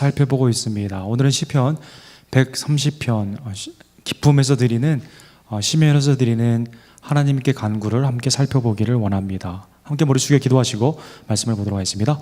살펴보고 있습니다. 오늘은 시편 130편 기쁨에서 드리는 시면에서 드리는 하나님께 간구를 함께 살펴보기를 원합니다. 함께 머리 숙여 기도하시고 말씀을 보도록 하겠습니다.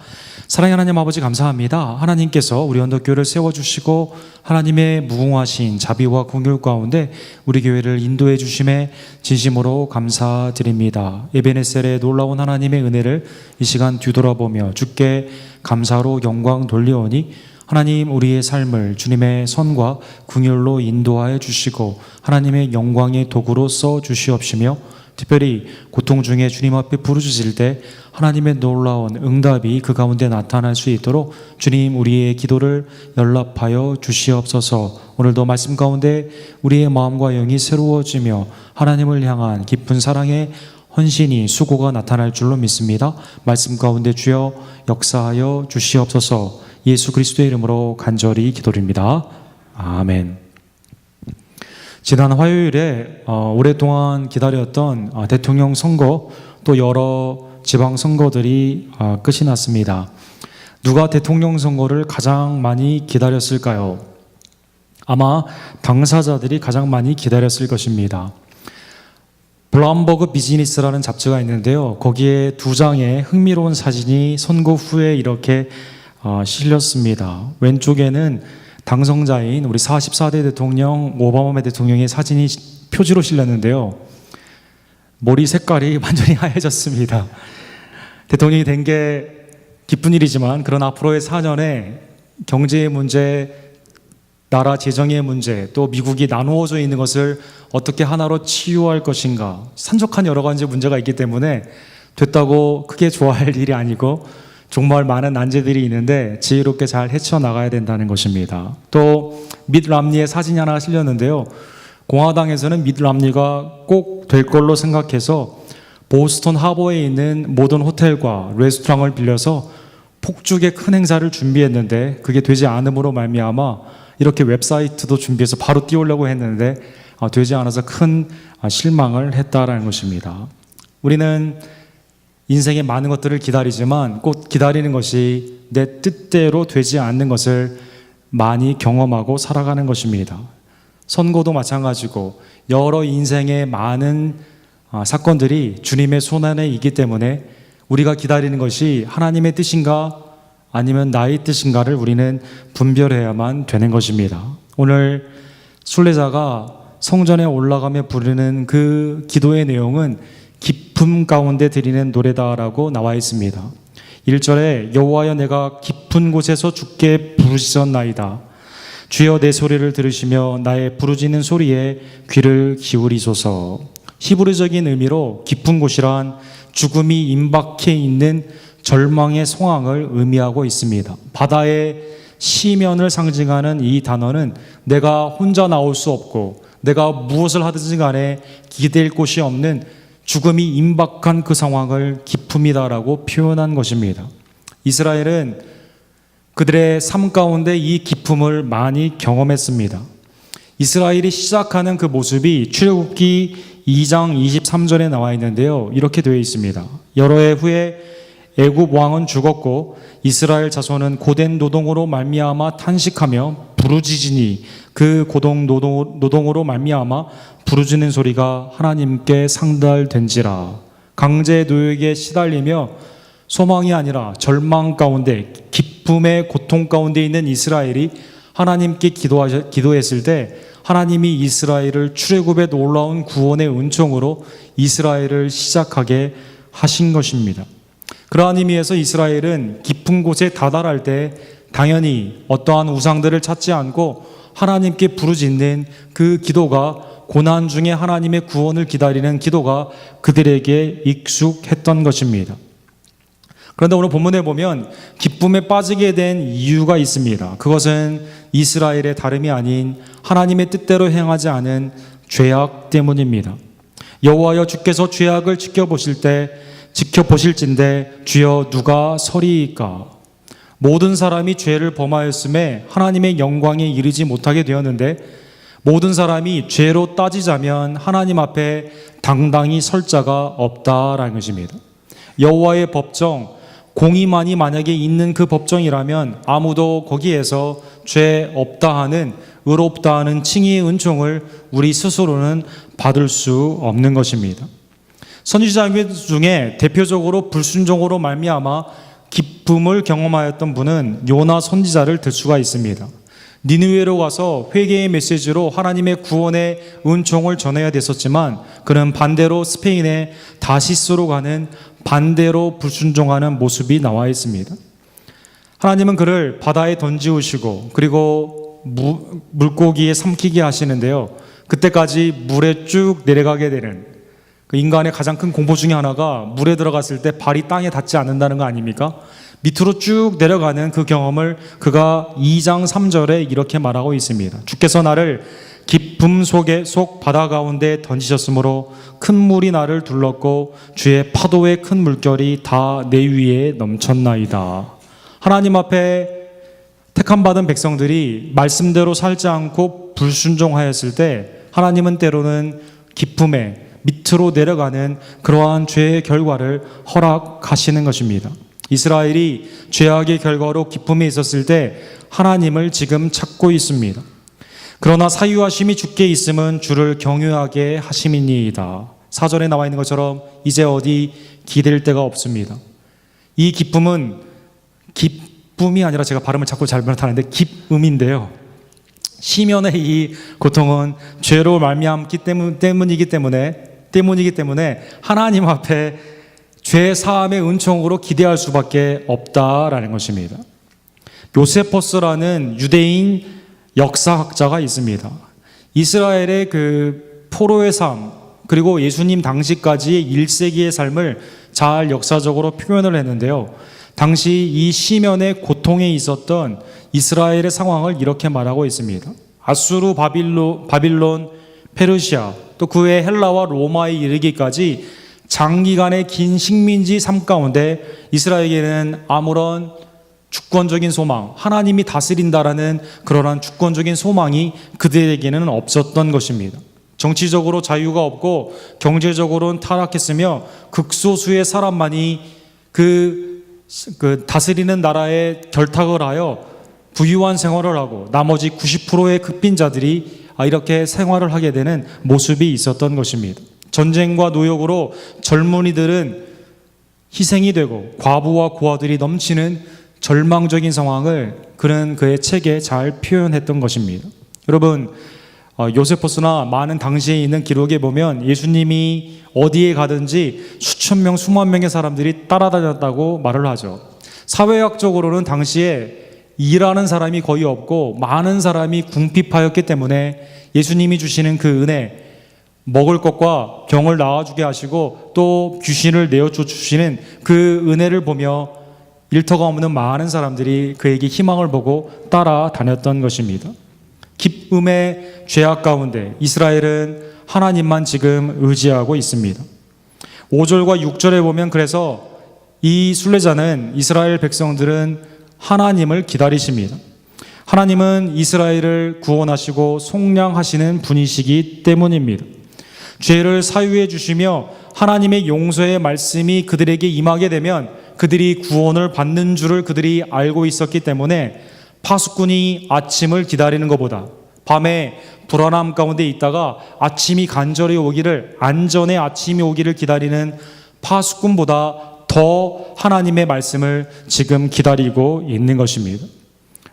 사랑의 하나님 아버지, 감사합니다. 하나님께서 우리 언덕교회를 세워주시고 하나님의 무궁하신 자비와 긍휼 가운데 우리 교회를 인도해 주심에 진심으로 감사드립니다. 에베네셀의 놀라운 하나님의 은혜를 이 시간 뒤돌아보며 주께 감사로 영광 돌려오니 하나님, 우리의 삶을 주님의 선과 긍휼로 인도하여 주시고 하나님의 영광의 도구로 써 주시옵시며, 특별히 고통 중에 주님 앞에 부르짖을 때 하나님의 놀라운 응답이 그 가운데 나타날 수 있도록 주님, 우리의 기도를 연락하여 주시옵소서. 오늘도 말씀 가운데 우리의 마음과 영이 새로워지며 하나님을 향한 깊은 사랑의 헌신이, 수고가 나타날 줄로 믿습니다. 말씀 가운데 주여 역사하여 주시옵소서. 예수 그리스도의 이름으로 간절히 기도드립니다. 아멘. 지난 화요일에 오랫동안 기다렸던 대통령 선거, 또 여러 지방선거들이 끝이 났습니다. 누가 대통령 선거를 가장 많이 기다렸을까요? 아마 당사자들이 가장 많이 기다렸을 것입니다. 블룸버그 비즈니스라는 잡지가 있는데요, 거기에 두 장의 흥미로운 사진이 선거 후에 이렇게 실렸습니다. 왼쪽에는 당선자인 우리 44대 대통령 오바마 대통령의 사진이 표지로 실렸는데요, 머리 색깔이 완전히 하얘졌습니다. 대통령이 된 게 기쁜 일이지만, 그런 앞으로의 4년에 경제의 문제, 나라 재정의 문제, 또 미국이 나누어져 있는 것을 어떻게 하나로 치유할 것인가, 산적한 여러 가지 문제가 있기 때문에 됐다고 크게 좋아할 일이 아니고 정말 많은 난제들이 있는데 지혜롭게 잘 헤쳐나가야 된다는 것입니다. 또 밋 람니의 사진이 하나 실렸는데요, 공화당에서는 밋 람니가 꼭 될 걸로 생각해서 보스턴 하버에 있는 모든 호텔과 레스토랑을 빌려서 폭죽의 큰 행사를 준비했는데 그게 되지 않음으로 말미암아 이렇게 웹사이트도 준비해서 바로 띄우려고 했는데 되지 않아서 큰 실망을 했다라는 것입니다. 우리는 인생의 많은 것들을 기다리지만 꼭 기다리는 것이 내 뜻대로 되지 않는 것을 많이 경험하고 살아가는 것입니다. 선거도 마찬가지고 여러 인생의 많은 사건들이 주님의 손안에 있기 때문에 우리가 기다리는 것이 하나님의 뜻인가 아니면 나의 뜻인가를 우리는 분별해야만 되는 것입니다. 오늘 순례자가 성전에 올라가며 부르는 그 기도의 내용은 기쁨 가운데 드리는 노래다라고 나와 있습니다. 1절에 여호와여, 내가 깊은 곳에서 주께 부르짖었나이다. 주여, 내 소리를 들으시며 나의 부르짖는 소리에 귀를 기울이소서. 히브리적인 의미로 깊은 곳이란 죽음이 임박해 있는 절망의 상황을 의미하고 있습니다. 바다의 시면을 상징하는 이 단어는 내가 혼자 나올 수 없고 내가 무엇을 하든지 간에 기댈 곳이 없는 죽음이 임박한 그 상황을 기쁨이다라고 표현한 것입니다. 이스라엘은 그들의 삶 가운데 이 기쁨을 많이 경험했습니다. 이스라엘이 시작하는 그 모습이 출애굽기 2장 23절에 나와 있는데요, 이렇게 되어 있습니다. 여러 해 후에 애굽 왕은 죽었고 이스라엘 자손은 고된 노동으로 말미암아 탄식하며 부르짖으니 그 고동 노동으로 말미암아 부르짖는 소리가 하나님께 상달된지라. 강제 노역에 시달리며 소망이 아니라 절망 가운데, 기쁨의 고통 가운데 있는 이스라엘이 하나님께 기도했을 때 하나님이 이스라엘을 출애굽의 놀라운 구원의 은총으로 이스라엘을 시작하게 하신 것입니다. 그러한 의미에서 이스라엘은 깊은 곳에 다다를 때 당연히 어떠한 우상들을 찾지 않고 하나님께 부르짖는 그 기도가, 고난 중에 하나님의 구원을 기다리는 기도가 그들에게 익숙했던 것입니다. 그런데 오늘 본문에 보면 기쁨에 빠지게 된 이유가 있습니다. 그것은 이스라엘의 다름이 아닌 하나님의 뜻대로 행하지 않은 죄악 때문입니다. 여호와여, 주께서 죄악을 지켜보실진데 주여 누가 서리이까. 모든 사람이 죄를 범하였음에 하나님의 영광에 이르지 못하게 되었는데, 모든 사람이 죄로 따지자면 하나님 앞에 당당히 설 자가 없다라는 것입니다. 여호와의 법정 공의만이 만약에 있는 그 법정이라면 아무도 거기에서 죄 없다 하는, 의롭다 하는 칭의의 은총을 우리 스스로는 받을 수 없는 것입니다. 선지자 중에 대표적으로 불순종으로 말미암아 기쁨을 경험하였던 분은 요나 선지자를 들 수가 있습니다. 니느웨로 가서 회개의 메시지로 하나님의 구원의 은총을 전해야 됐었지만 그는 반대로 스페인의 다시스로 가는 반대로 불순종하는 모습이 나와 있습니다. 하나님은 그를 바다에 던지우시고 그리고 물고기에 삼키게 하시는데요. 그때까지 물에 쭉 내려가게 되는, 그 인간의 가장 큰 공포 중에 하나가 물에 들어갔을 때 발이 땅에 닿지 않는다는 거 아닙니까? 밑으로 쭉 내려가는 그 경험을 그가 2장 3절에 이렇게 말하고 있습니다. 주께서 나를 깊음 속 바다 가운데 던지셨으므로 큰 물이 나를 둘렀고 주의 파도의 큰 물결이 다 내 위에 넘쳤나이다. 하나님 앞에 택함 받은 백성들이 말씀대로 살지 않고 불순종하였을 때 하나님은 때로는 기쁨에 밑으로 내려가는 그러한 죄의 결과를 허락하시는 것입니다. 이스라엘이 죄악의 결과로 기쁨에 있었을 때 하나님을 지금 찾고 있습니다. 그러나 사유하심이 주께 있음은 주를 경유하게 하심이니이다. 4절에 나와 있는 것처럼 이제 어디 기댈 데가 없습니다. 이 기쁨은 기쁨이 아니라, 제가 발음을 자꾸 잘못하는데 기쁨인데요. 시면의 이 고통은 죄로 말미암기 때문이기 때문에 하나님 앞에 죄 사함의 은총으로 기대할 수밖에 없다라는 것입니다. 요세포스라는 유대인 역사학자가 있습니다. 이스라엘의 그 포로의 삶, 그리고 예수님 당시까지의 1세기의 삶을 잘 역사적으로 표현을 했는데요. 당시 이 시면의 고통에 있었던 이스라엘의 상황을 이렇게 말하고 있습니다. 아수르, 바빌론, 페르시아, 또 그의 헬라와 로마에 이르기까지 장기간의 긴 식민지 삶 가운데 이스라엘에게는 아무런 주권적인 소망, 하나님이 다스린다라는 그러한 주권적인 소망이 그들에게는 없었던 것입니다. 정치적으로 자유가 없고 경제적으로는 타락했으며 극소수의 사람만이 그 다스리는 나라에 결탁을 하여 부유한 생활을 하고 나머지 90%의 극빈자들이 이렇게 생활을 하게 되는 모습이 있었던 것입니다. 전쟁과 노역으로 젊은이들은 희생이 되고 과부와 고아들이 넘치는 절망적인 상황을 그는 그의 책에 잘 표현했던 것입니다. 여러분, 요세포스나 많은 당시에 있는 기록에 보면 예수님이 어디에 가든지 수천 명, 수만 명의 사람들이 따라다녔다고 말을 하죠. 사회학적으로는 당시에 일하는 사람이 거의 없고 많은 사람이 궁핍하였기 때문에 예수님이 주시는 그 은혜, 먹을 것과 병을 나아주게 하시고 또 귀신을 내어줘 주시는 그 은혜를 보며 일터가 없는 많은 사람들이 그에게 희망을 보고 따라다녔던 것입니다. 기쁨의 죄악 가운데 이스라엘은 하나님만 지금 의지하고 있습니다. 5절과 6절에 보면 그래서 이 순례자는 이스라엘 백성들은 하나님을 기다리십니다. 하나님은 이스라엘을 구원하시고 속량하시는 분이시기 때문입니다. 죄를 사유해 주시며 하나님의 용서의 말씀이 그들에게 임하게 되면 그들이 구원을 받는 줄을 그들이 알고 있었기 때문에 파수꾼이 아침을 기다리는 것보다 밤에 불안함 가운데 있다가 아침이 간절히 오기를, 안전의 아침이 오기를 기다리는 파수꾼보다 더 하나님의 말씀을 지금 기다리고 있는 것입니다.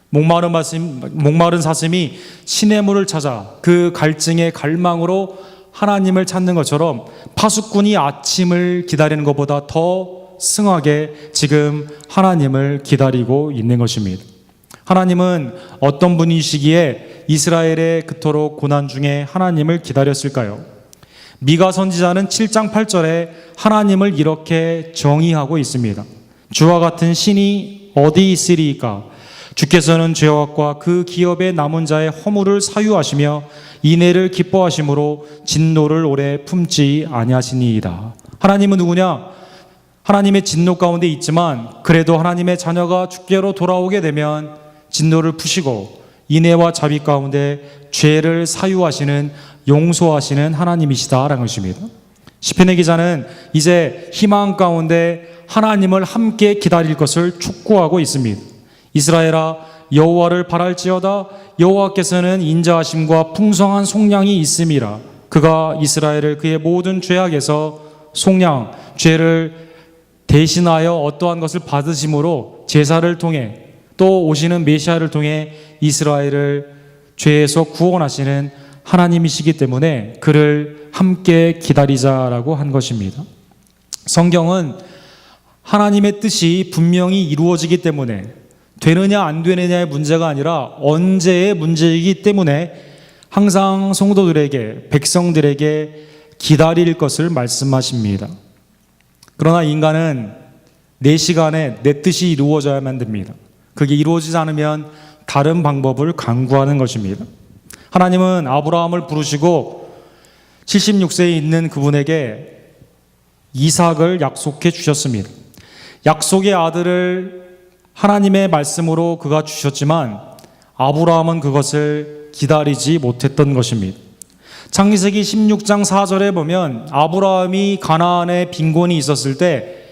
목마른 사슴이 시냇물을 찾아 그 갈증의 갈망으로 하나님을 찾는 것처럼 파수꾼이 아침을 기다리는 것보다 더 승하게 지금 하나님을 기다리고 있는 것입니다. 하나님은 어떤 분이시기에 이스라엘의 그토록 고난 중에 하나님을 기다렸을까요? 미가 선지자는 7장 8절에 하나님을 이렇게 정의하고 있습니다. 주와 같은 신이 어디 있으리이까? 주께서는 죄악과 그 기업의 남은 자의 허물을 사유하시며 인애를 기뻐하심으로 진노를 오래 품지 아니하시니이다. 하나님은 누구냐? 하나님의 진노 가운데 있지만 그래도 하나님의 자녀가 주께로 돌아오게 되면 진노를 푸시고 인애와 자비 가운데 죄를 사유하시는, 용서하시는 하나님이시다라는 것입니다. 시편의 기자는 이제 희망 가운데 하나님을 함께 기다릴 것을 촉구하고 있습니다. 이스라엘아 여호와를 바랄지어다. 여호와께서는 인자하심과 풍성한 속량이 있음이라. 그가 이스라엘을 그의 모든 죄악에서 속량, 죄를 대신하여 어떠한 것을 받으심으로 제사를 통해 또 오시는 메시아를 통해 이스라엘을 죄에서 구원하시는 하나님이시기 때문에 그를 함께 기다리자라고 한 것입니다. 성경은 하나님의 뜻이 분명히 이루어지기 때문에 되느냐 안 되느냐의 문제가 아니라 언제의 문제이기 때문에 항상 성도들에게, 백성들에게 기다릴 것을 말씀하십니다. 그러나 인간은 내 시간에 내 뜻이 이루어져야만 됩니다. 그게 이루어지지 않으면 다른 방법을 강구하는 것입니다. 하나님은 아브라함을 부르시고 76세에 있는 그분에게 이삭을 약속해 주셨습니다. 약속의 아들을 하나님의 말씀으로 그가 주셨지만 아브라함은 그것을 기다리지 못했던 것입니다. 창세기 16장 4절에 보면 아브라함이 가나안에 빈곤이 있었을 때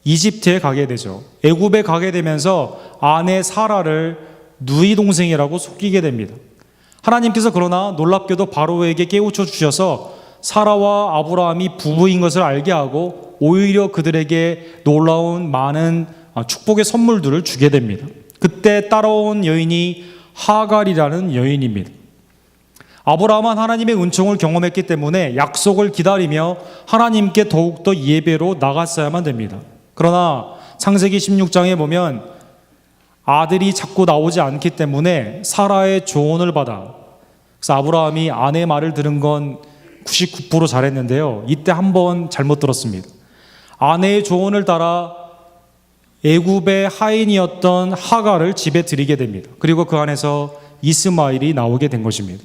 이집트에 가게 되죠. 애굽에 가게 되면서 아내 사라를 누이 동생이라고 속이게 됩니다. 하나님께서 그러나 놀랍게도 바로에게 깨우쳐 주셔서 사라와 아브라함이 부부인 것을 알게 하고 오히려 그들에게 놀라운 많은 축복의 선물들을 주게 됩니다. 그때 따라온 여인이 하갈이라는 여인입니다. 아브라함은 하나님의 은총을 경험했기 때문에 약속을 기다리며 하나님께 더욱더 예배로 나갔어야만 됩니다. 그러나 창세기 16장에 보면 아들이 자꾸 나오지 않기 때문에 사라의 조언을 받아, 그래서 아브라함이 아내의 말을 들은 건 99% 잘했는데요, 이때 한번 잘못 들었습니다. 아내의 조언을 따라 애굽의 하인이었던 하갈을 집에 들이게 됩니다. 그리고 그 안에서 이스마엘이 나오게 된 것입니다.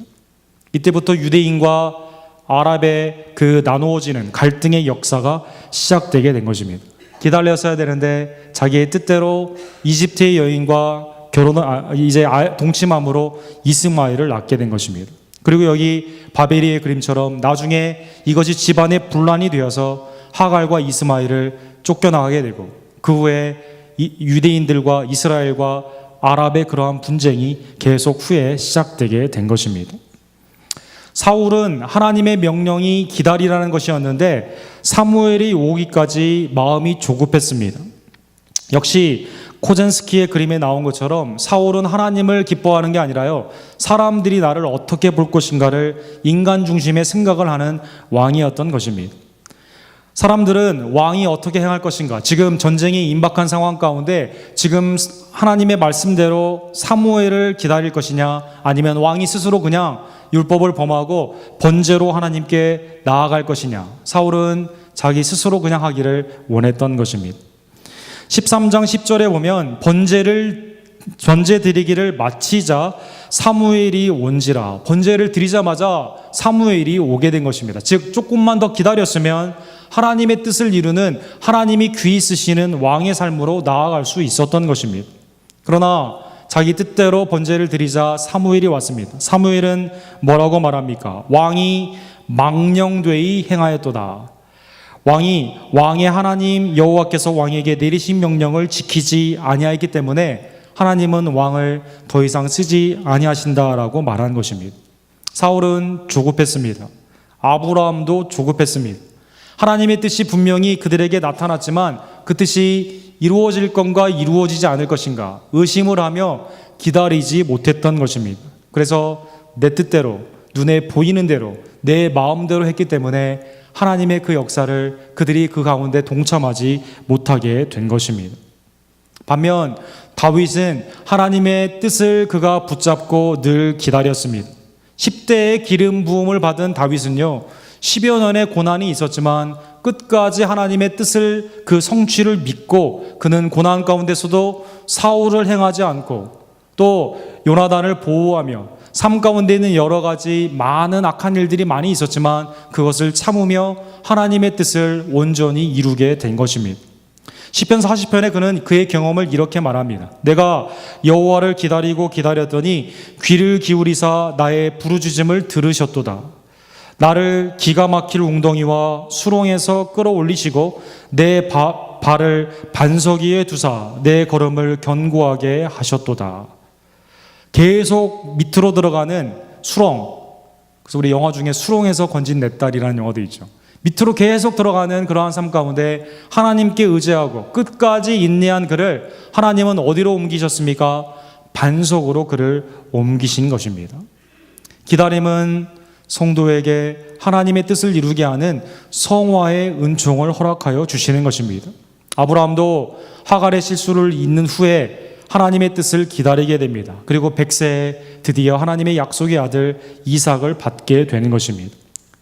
이때부터 유대인과 아랍의 그 나누어지는 갈등의 역사가 시작되게 된 것입니다. 기다렸어야 되는데 자기의 뜻대로 이집트의 여인과 이제 동침함으로 이스마엘을 낳게 된 것입니다. 그리고 여기 바벨의 그림처럼 나중에 이것이 집안의 분란이 되어서 하갈과 이스마엘을 쫓겨나가게 되고 그 후에 유대인들과 이스라엘과 아랍의 그러한 분쟁이 계속 후에 시작되게 된 것입니다. 사울은 하나님의 명령이 기다리라는 것이었는데 사무엘이 오기까지 마음이 조급했습니다. 역시 코젠스키의 그림에 나온 것처럼 사울은 하나님을 기뻐하는 게 아니라요, 사람들이 나를 어떻게 볼 것인가를 인간 중심의 생각을 하는 왕이었던 것입니다. 사람들은 왕이 어떻게 행할 것인가, 지금 전쟁이 임박한 상황 가운데 지금 하나님의 말씀대로 사무엘을 기다릴 것이냐, 아니면 왕이 스스로 그냥 율법을 범하고 번제로 하나님께 나아갈 것이냐, 사울은 자기 스스로 그냥 하기를 원했던 것입니다. 13장 10절에 보면 번제 드리기를 마치자 사무엘이 온지라, 번제를 드리자마자 사무엘이 오게 된 것입니다. 즉 조금만 더 기다렸으면 하나님의 뜻을 이루는, 하나님이 귀히 쓰시는 왕의 삶으로 나아갈 수 있었던 것입니다. 그러나 자기 뜻대로 번제를 드리자 사무엘이 왔습니다. 사무엘은 뭐라고 말합니까? 왕이 망령되이 행하였도다. 왕의 하나님 여호와께서 왕에게 내리신 명령을 지키지 아니하였기 때문에 하나님은 왕을 더 이상 쓰지 아니하신다라고 말한 것입니다. 사울은 조급했습니다. 아브라함도 조급했습니다. 하나님의 뜻이 분명히 그들에게 나타났지만 그 뜻이 이루어질 건가 이루어지지 않을 것인가 의심을 하며 기다리지 못했던 것입니다. 그래서 내 뜻대로, 눈에 보이는 대로, 내 마음대로 했기 때문에 하나님의 그 역사를 그들이 그 가운데 동참하지 못하게 된 것입니다. 반면 다윗은 하나님의 뜻을 그가 붙잡고 늘 기다렸습니다. 10대의 기름 부음을 받은 다윗은요, 10여 년의 고난이 있었지만 끝까지 하나님의 뜻을, 그 성취를 믿고 그는 고난 가운데서도 사울을 행하지 않고 또 요나단을 보호하며 삶 가운데 있는 여러 가지 많은 악한 일들이 많이 있었지만 그것을 참으며 하나님의 뜻을 온전히 이루게 된 것입니다. 시편 40편에 그는 그의 경험을 이렇게 말합니다. 내가 여호와를 기다리고 기다렸더니 귀를 기울이사 나의 부르짖음을 들으셨도다. 나를 기가 막힐 웅덩이와 수렁에서 끌어올리시고 내 발을 반석 위에 두사 내 걸음을 견고하게 하셨도다. 계속 밑으로 들어가는 수렁, 그래서 우리 영화 중에 수렁에서 건진 내 딸이라는 영화도 있죠. 밑으로 계속 들어가는 그러한 삶 가운데 하나님께 의지하고 끝까지 인내한 그를 하나님은 어디로 옮기셨습니까? 반석으로 그를 옮기신 것입니다. 기다림은 성도에게 하나님의 뜻을 이루게 하는 성화의 은총을 허락하여 주시는 것입니다. 아브라함도 하갈의 실수를 잊는 후에 하나님의 뜻을 기다리게 됩니다. 그리고 100세에 드디어 하나님의 약속의 아들 이삭을 받게 되는 것입니다.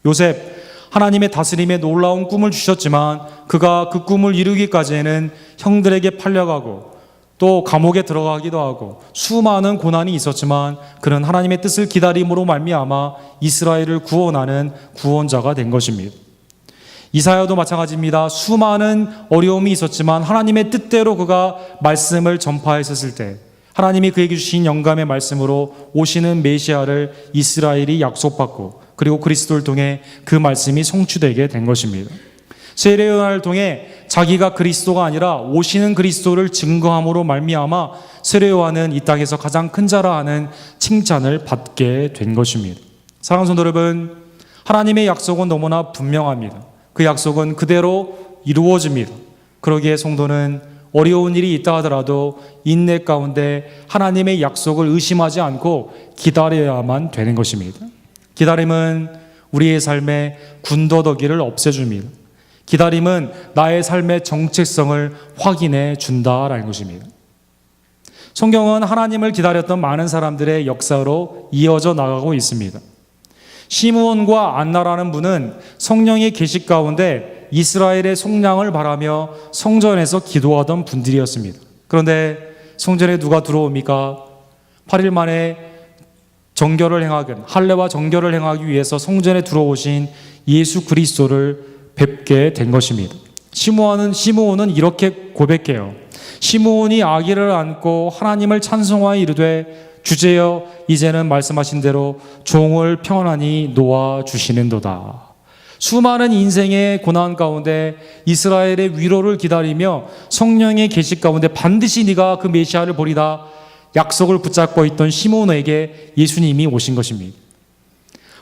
요셉, 하나님의 다스림에 놀라운 꿈을 주셨지만 그가 그 꿈을 이루기까지에는 형들에게 팔려가고 또 감옥에 들어가기도 하고 수많은 고난이 있었지만 그는 하나님의 뜻을 기다림으로 말미암아 이스라엘을 구원하는 구원자가 된 것입니다. 이사야도 마찬가지입니다. 수많은 어려움이 있었지만 하나님의 뜻대로 그가 말씀을 전파했었을 때 하나님이 그에게 주신 영감의 말씀으로 오시는 메시아를 이스라엘이 약속받고 그리고 그리스도를 통해 그 말씀이 성취되게 된 것입니다. 세례요한을 통해 자기가 그리스도가 아니라 오시는 그리스도를 증거함으로 말미암아 세례요한은 이 땅에서 가장 큰 자라 하는 칭찬을 받게 된 것입니다. 사랑하는 성도 여러분, 하나님의 약속은 너무나 분명합니다. 그 약속은 그대로 이루어집니다. 그러기에 성도는 어려운 일이 있다 하더라도 인내 가운데 하나님의 약속을 의심하지 않고 기다려야만 되는 것입니다. 기다림은 우리의 삶의 군더더기를 없애줍니다. 기다림은 나의 삶의 정체성을 확인해 준다라는 것입니다. 성경은 하나님을 기다렸던 많은 사람들의 역사로 이어져 나가고 있습니다. 시므온과 안나라는 분은 성령의 계시 가운데 이스라엘의 속량을 바라며 성전에서 기도하던 분들이었습니다. 그런데 성전에 누가 들어옵니까? 8일 만에 정결을 행하긴 할례와 정결을 행하기 위해서 성전에 들어오신 예수 그리스도를 뵙게 된 것입니다. 시므온은 이렇게 고백해요. 시므온이 아기를 안고 하나님을 찬송하여 이르되 주제여 이제는 말씀하신 대로 종을 평안히 놓아 주시는도다. 수많은 인생의 고난 가운데 이스라엘의 위로를 기다리며 성령의 계시 가운데 반드시 네가 그 메시아를 보리다 약속을 붙잡고 있던 시므온에게 예수님이 오신 것입니다.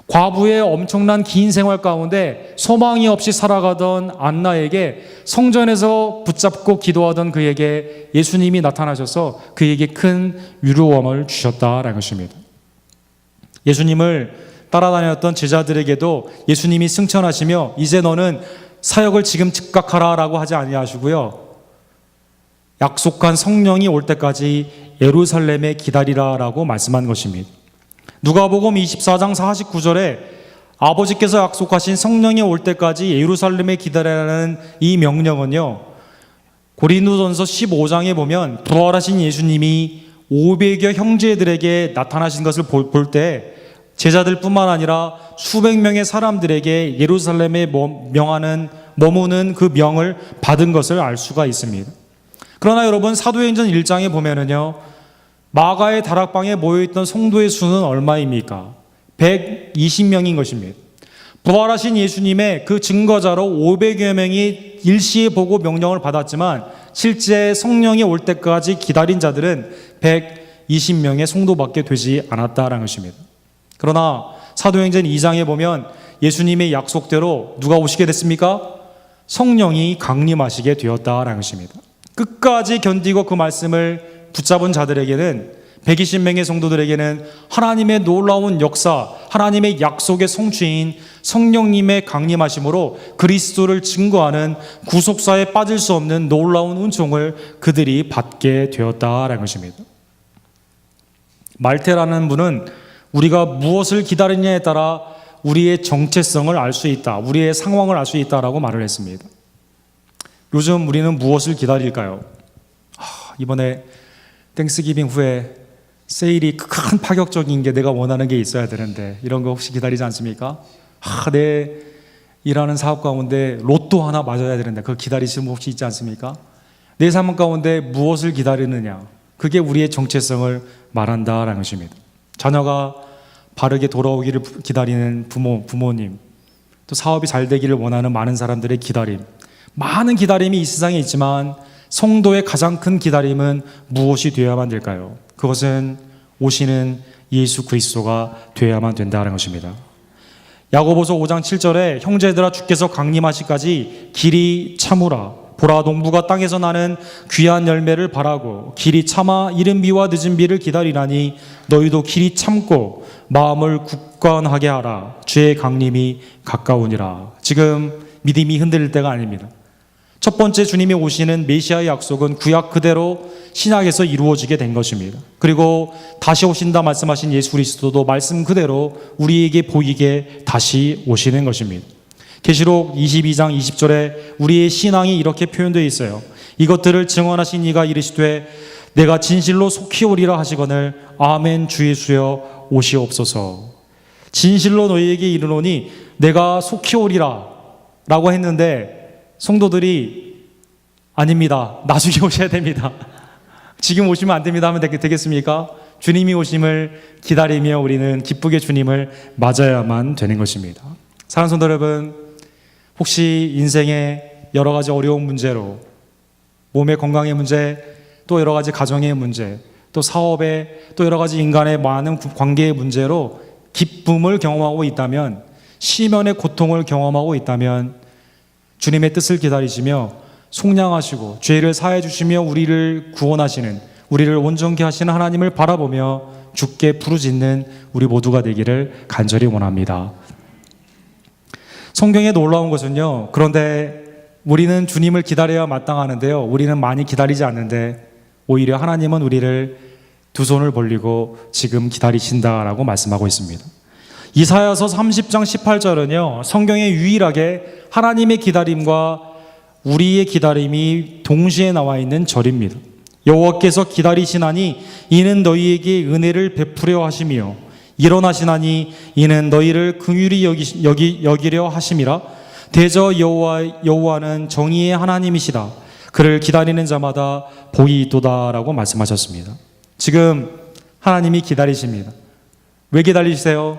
과부의 엄청난 긴 생활 가운데 소망이 없이 살아가던 안나에게 성전에서 붙잡고 기도하던 그에게 예수님이 나타나셔서 그에게 큰 위로함을 주셨다라는 것입니다. 예수님을 따라다녔던 제자들에게도 예수님이 승천하시며 이제 너는 사역을 지금 즉각하라라고 하지 아니하시고요. 약속한 성령이 올 때까지 예루살렘에 기다리라라고 말씀한 것입니다. 누가복음 24장 49절에 아버지께서 약속하신 성령이 올 때까지 예루살렘에 기다리라는 이 명령은요, 고린도전서 15장에 보면 부활하신 예수님이 500여 형제들에게 나타나신 것을 볼 때 제자들뿐만 아니라 수백 명의 사람들에게 예루살렘에 머무는 그 명을 받은 것을 알 수가 있습니다. 그러나 여러분, 사도행전 1장에 보면은요, 마가의 다락방에 모여있던 성도의 수는 얼마입니까? 120명인 것입니다. 부활하신 예수님의 그 증거자로 500여 명이 일시에 보고 명령을 받았지만 실제 성령이 올 때까지 기다린 자들은 120명의 성도밖에 되지 않았다는 것입니다. 그러나 사도행전 2장에 보면 예수님의 약속대로 누가 오시게 됐습니까? 성령이 강림하시게 되었다는 것입니다. 끝까지 견디고 그 말씀을 붙잡은 자들에게는 120명의 성도들에게는 하나님의 놀라운 역사, 하나님의 약속의 성취인 성령님의 강림하심으로 그리스도를 증거하는 구속사에 빠질 수 없는 놀라운 은총을 그들이 받게 되었다라는 것입니다. 말테라는 분은 우리가 무엇을 기다리느냐에 따라 우리의 정체성을 알 수 있다, 우리의 상황을 알 수 있다라고 말을 했습니다. 요즘 우리는 무엇을 기다릴까요? 이번에 땡스기빙 후에 세일이 큰 파격적인 게 내가 원하는 게 있어야 되는데 이런 거 혹시 기다리지 않습니까? 내 일하는 사업 가운데 로또 하나 맞아야 되는데 그걸 기다리시는 분 혹시 있지 않습니까? 내 삶 가운데 무엇을 기다리느냐, 그게 우리의 정체성을 말한다라는 것입니다. 자녀가 바르게 돌아오기를 기다리는 부모님, 또 사업이 잘 되기를 원하는 많은 사람들의 기다림, 많은 기다림이 이 세상에 있지만 성도의 가장 큰 기다림은 무엇이 되어야만 될까요? 그것은 오시는 예수 그리스도가 되어야만 된다는 것입니다. 야고보서 5장 7절에 형제들아 주께서 강림하시까지 길이 참으라. 보라 농부가 땅에서 나는 귀한 열매를 바라고 길이 참아 이른 비와 늦은 비를 기다리나니 너희도 길이 참고 마음을 굳건하게 하라. 주의 강림이 가까우니라. 지금 믿음이 흔들릴 때가 아닙니다. 첫 번째 주님이 오시는 메시아의 약속은 구약 그대로 신약에서 이루어지게 된 것입니다. 그리고 다시 오신다 말씀하신 예수 그리스도도 말씀 그대로 우리에게 보이게 다시 오시는 것입니다. 계시록 22장 20절에 우리의 신앙이 이렇게 표현되어 있어요. 이것들을 증언하신 이가 이르시되 내가 진실로 속히 오리라 하시거늘 아멘 주 예수여 오시옵소서. 진실로 너희에게 이르노니 내가 속히 오리라 라고 했는데 성도들이 아닙니다. 나중에 오셔야 됩니다. 지금 오시면 안 됩니다 하면 되겠습니까? 주님이 오심을 기다리며 우리는 기쁘게 주님을 맞아야만 되는 것입니다. 사랑하는 성도 여러분, 혹시 인생의 여러 가지 어려운 문제로 몸의 건강의 문제, 또 여러 가지 가정의 문제, 또 사업의, 또 여러 가지 인간의 많은 관계의 문제로 기쁨을 경험하고 있다면, 시면의 고통을 경험하고 있다면 주님의 뜻을 기다리시며 속량하시고 죄를 사해 주시며 우리를 구원하시는, 우리를 온전케 하시는 하나님을 바라보며 주께 부르짖는 우리 모두가 되기를 간절히 원합니다. 성경에 놀라운 것은요, 그런데 우리는 주님을 기다려야 마땅하는데요, 우리는 많이 기다리지 않는데 오히려 하나님은 우리를 두 손을 벌리고 지금 기다리신다라고 말씀하고 있습니다. 이사야서 30장 18절은요, 성경에 유일하게 하나님의 기다림과 우리의 기다림이 동시에 나와 있는 절입니다. 여호와께서 기다리시나니 이는 너희에게 은혜를 베푸려 하심이요 일어나시나니 이는 너희를 긍휼히 여기려 하심이라. 대저 여호와는 정의의 하나님이시다. 그를 기다리는 자마다 복이 있도다라고 말씀하셨습니다. 지금 하나님이 기다리십니다. 왜 기다리세요?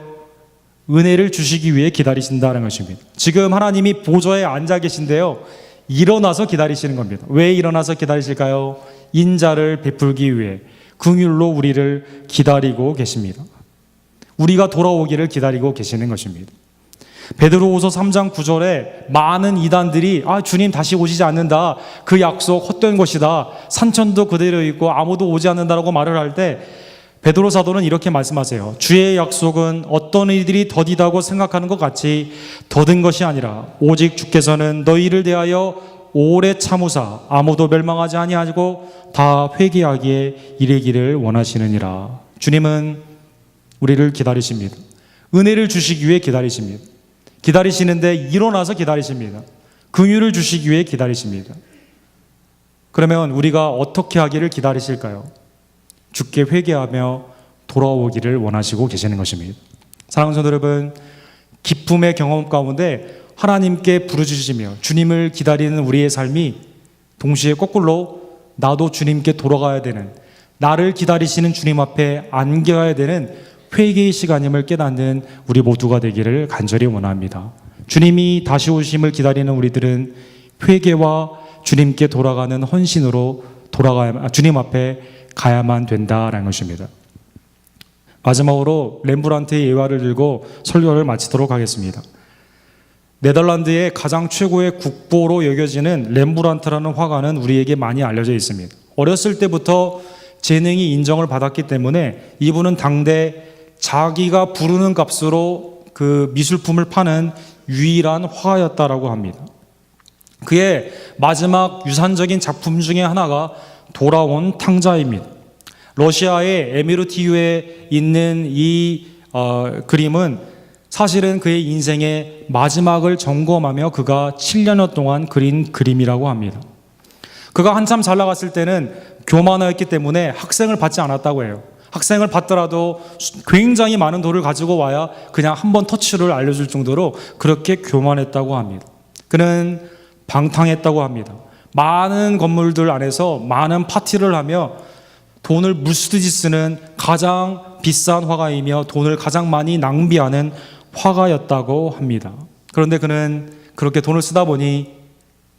은혜를 주시기 위해 기다리신다는 것입니다. 지금 하나님이 보좌에 앉아 계신데요, 일어나서 기다리시는 겁니다. 왜 일어나서 기다리실까요? 인자를 베풀기 위해 긍휼로 우리를 기다리고 계십니다. 우리가 돌아오기를 기다리고 계시는 것입니다. 베드로후서 3장 9절에 많은 이단들이 주님 다시 오시지 않는다, 그 약속 헛된 것이다, 산천도 그대로 있고 아무도 오지 않는다라고 말을 할 때 베드로 사도는 이렇게 말씀하세요. 주의 약속은 어떤 이들이 더디다고 생각하는 것 같이 더딘 것이 아니라 오직 주께서는 너희를 대하여 오래 참으사 아무도 멸망하지 아니하고 다 회개하기에 이르기를 원하시느니라. 주님은 우리를 기다리십니다. 은혜를 주시기 위해 기다리십니다. 기다리시는데 일어나서 기다리십니다. 긍휼을 주시기 위해 기다리십니다. 그러면 우리가 어떻게 하기를 기다리실까요? 주께 회개하며 돌아오기를 원하시고 계시는 것입니다. 사랑하는 성도 여러분, 기쁨의 경험 가운데 하나님께 부르짖으며 주님을 기다리는 우리의 삶이 동시에 거꾸로 나도 주님께 돌아가야 되는, 나를 기다리시는 주님 앞에 안겨야 되는 회개의 시간임을 깨닫는 우리 모두가 되기를 간절히 원합니다. 주님이 다시 오심을 기다리는 우리들은 회개와 주님께 돌아가는 헌신으로 주님 앞에 가야만 된다라는 것입니다. 마지막으로 렘브란트의 예화를 들고 설교를 마치도록 하겠습니다. 네덜란드의 가장 최고의 국보로 여겨지는 렘브란트라는 화가는 우리에게 많이 알려져 있습니다. 어렸을 때부터 재능이 인정을 받았기 때문에 이분은 당대 자기가 부르는 값으로 그 미술품을 파는 유일한 화가였다라고 합니다. 그의 마지막 유산적인 작품 중에 하나가 돌아온 탕자입니다. 러시아의 에미르티유에 있는 이 그림은 사실은 그의 인생의 마지막을 점검하며 그가 7년여 동안 그린 그림이라고 합니다. 그가 한참 잘 나갔을 때는 교만하였기 때문에 학생을 받지 않았다고 해요. 학생을 받더라도 굉장히 많은 돈을 가지고 와야 그냥 한번 터치를 알려줄 정도로 그렇게 교만했다고 합니다. 그는 방탕했다고 합니다. 많은 건물들 안에서 많은 파티를 하며 돈을 물쓰듯이 쓰는 가장 비싼 화가이며 돈을 가장 많이 낭비하는 화가였다고 합니다. 그런데 그는 그렇게 돈을 쓰다 보니,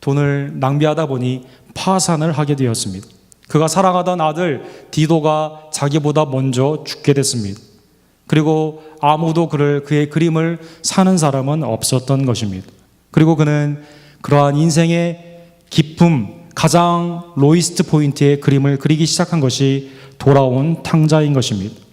돈을 낭비하다 보니 파산을 하게 되었습니다. 그가 사랑하던 아들 디도가 자기보다 먼저 죽게 됐습니다. 그리고 아무도 그의 그림을 사는 사람은 없었던 것입니다. 그리고 그는 그러한 인생의 기쁨, 가장 로이스트 포인트의 그림을 그리기 시작한 것이 돌아온 탕자인 것입니다.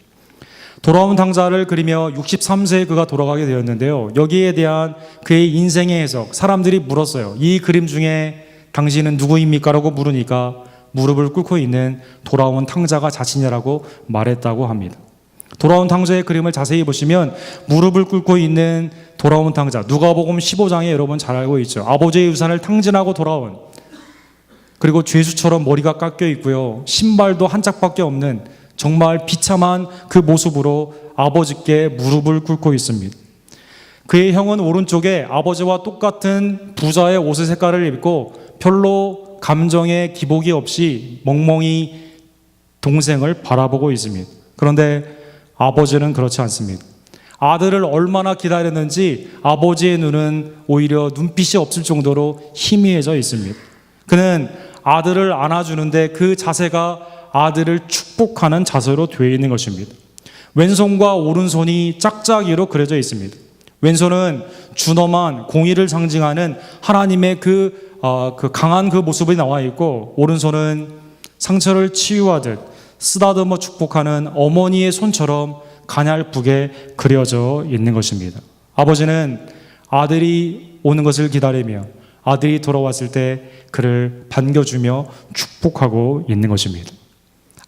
돌아온 탕자를 그리며 63세에 그가 돌아가게 되었는데요. 여기에 대한 그의 인생의 해석, 사람들이 물었어요. 이 그림 중에 당신은 누구입니까? 라고 물으니까 무릎을 꿇고 있는 돌아온 탕자가 자신이라고 말했다고 합니다. 돌아온 탕자의 그림을 자세히 보시면 무릎을 꿇고 있는 돌아온 탕자, 누가복음 15장에 여러분 잘 알고 있죠. 아버지의 유산을 탕진하고 돌아온, 그리고 죄수처럼 머리가 깎여 있고요, 신발도 한 짝밖에 없는 정말 비참한 그 모습으로 아버지께 무릎을 꿇고 있습니다. 그의 형은 오른쪽에 아버지와 똑같은 부자의 옷의 색깔을 입고 별로 감정의 기복이 없이 멍멍이 동생을 바라보고 있습니다. 그런데 아버지는 그렇지 않습니다. 아들을 얼마나 기다렸는지 아버지의 눈은 오히려 눈빛이 없을 정도로 희미해져 있습니다. 그는 아들을 안아주는데 그 자세가 아들을 축복하는 자세로 되어 있는 것입니다. 왼손과 오른손이 짝짝이로 그려져 있습니다. 왼손은 준엄한 공의를 상징하는 하나님의 그 강한 그 모습이 나와 있고, 오른손은 상처를 치유하듯 쓰다듬어 축복하는 어머니의 손처럼 가냘프게 그려져 있는 것입니다. 아버지는 아들이 오는 것을 기다리며 아들이 돌아왔을 때 그를 반겨주며 축복하고 있는 것입니다.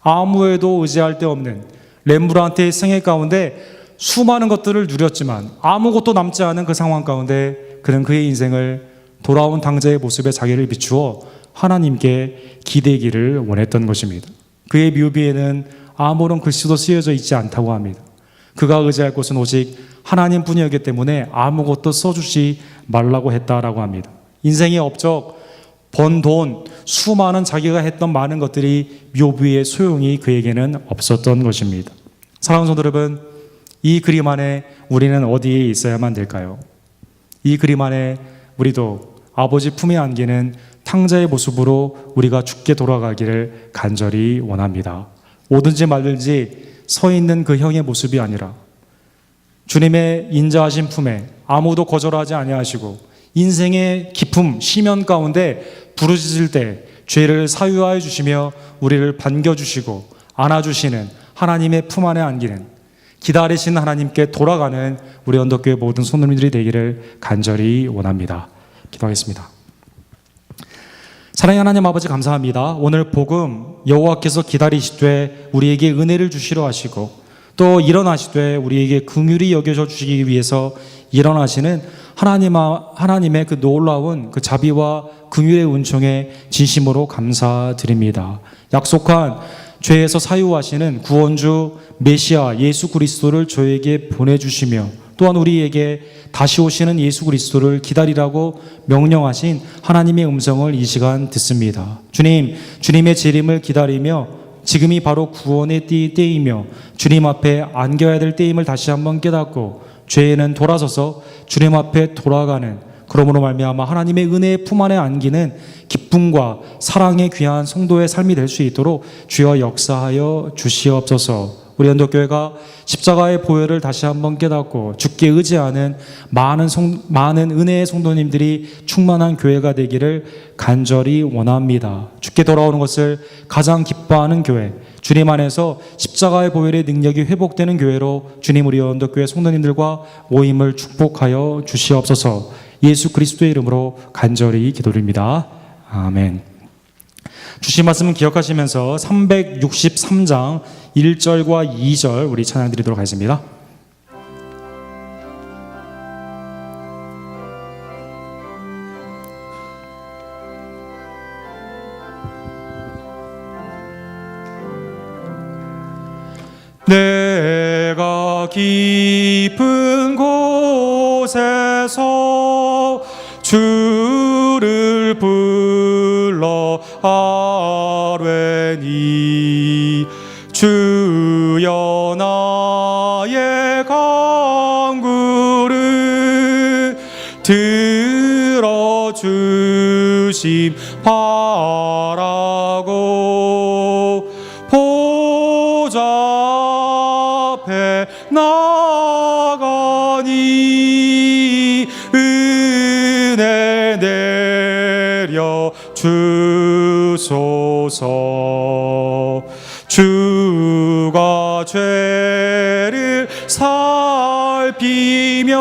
아무에도 의지할 데 없는 렘브란트의 생애 가운데 수많은 것들을 누렸지만 아무것도 남지 않은 그 상황 가운데 그는 그의 인생을 돌아온 탕자의 모습에 자기를 비추어 하나님께 기대기를 원했던 것입니다. 그의 묘비에는 아무런 글씨도 쓰여져 있지 않다고 합니다. 그가 의지할 곳은 오직 하나님뿐이었기 때문에 아무것도 써주지 말라고 했다라고 합니다. 인생의 업적, 번 돈, 수많은 자기가 했던 많은 것들이 묘비의 소용이 그에게는 없었던 것입니다. 사랑하는 성도 여러분, 이 그림 안에 우리는 어디에 있어야만 될까요? 이 그림 안에 우리도 아버지 품에 안기는 탕자의 모습으로 우리가 죽게 돌아가기를 간절히 원합니다. 오든지 말든지 서 있는 그 형의 모습이 아니라 주님의 인자하신 품에 아무도 거절하지 아니하시고 인생의 기쁨, 시면 가운데 부르짖을 때 죄를 사유하여 주시며 우리를 반겨주시고 안아주시는 하나님의 품 안에 안기는, 기다리시는 하나님께 돌아가는 우리 언덕교회 모든 손님들이 되기를 간절히 원합니다. 기도하겠습니다. 사랑의 하나님 아버지, 감사합니다. 오늘 복음 여호와께서 기다리시되 우리에게 은혜를 주시려 하시고 또 일어나시되 우리에게 긍휼히 여겨져 주시기 위해서 일어나시는 하나님의 그 놀라운 그 자비와 긍휼의 은총에 진심으로 감사드립니다. 약속한 죄에서 사유하시는 구원주 메시아 예수 그리스도를 저에게 보내주시며 또한 우리에게 다시 오시는 예수 그리스도를 기다리라고 명령하신 하나님의 음성을 이 시간 듣습니다. 주님, 주님의 재림을 기다리며 지금이 바로 구원의 때이며 주님 앞에 안겨야 될 때임을 다시 한번 깨닫고 죄에는 돌아서서 주님 앞에 돌아가는, 그러므로 말미암아 하나님의 은혜의 품 안에 안기는 기쁨과 사랑의 귀한 성도의 삶이 될 수 있도록 주여 역사하여 주시옵소서. 우리 언덕교회가 십자가의 보혈을 다시 한번 깨닫고 주께 의지하는 많은 은혜의 성도님들이 충만한 교회가 되기를 간절히 원합니다. 주께 돌아오는 것을 가장 기뻐하는 교회, 주님 안에서 십자가의 보혈의 능력이 회복되는 교회로 주님 우리 언덕교회 성도님들과 모임을 축복하여 주시옵소서. 예수 그리스도의 이름으로 간절히 기도드립니다. 아멘. 주신 말씀은 기억하시면서 363장 1절과 2절 우리 찬양 드리도록 하겠습니다. 내가 깊은 곳에서 주를 불러 아뢰니 주여 나 나의 간구를 들어주심 바라고 보좌 앞에 나가니 은혜 내려 주소서. 주가 죄를 살피면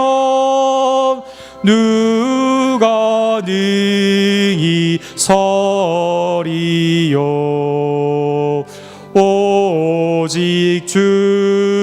누가 능히 서리요. 오직 주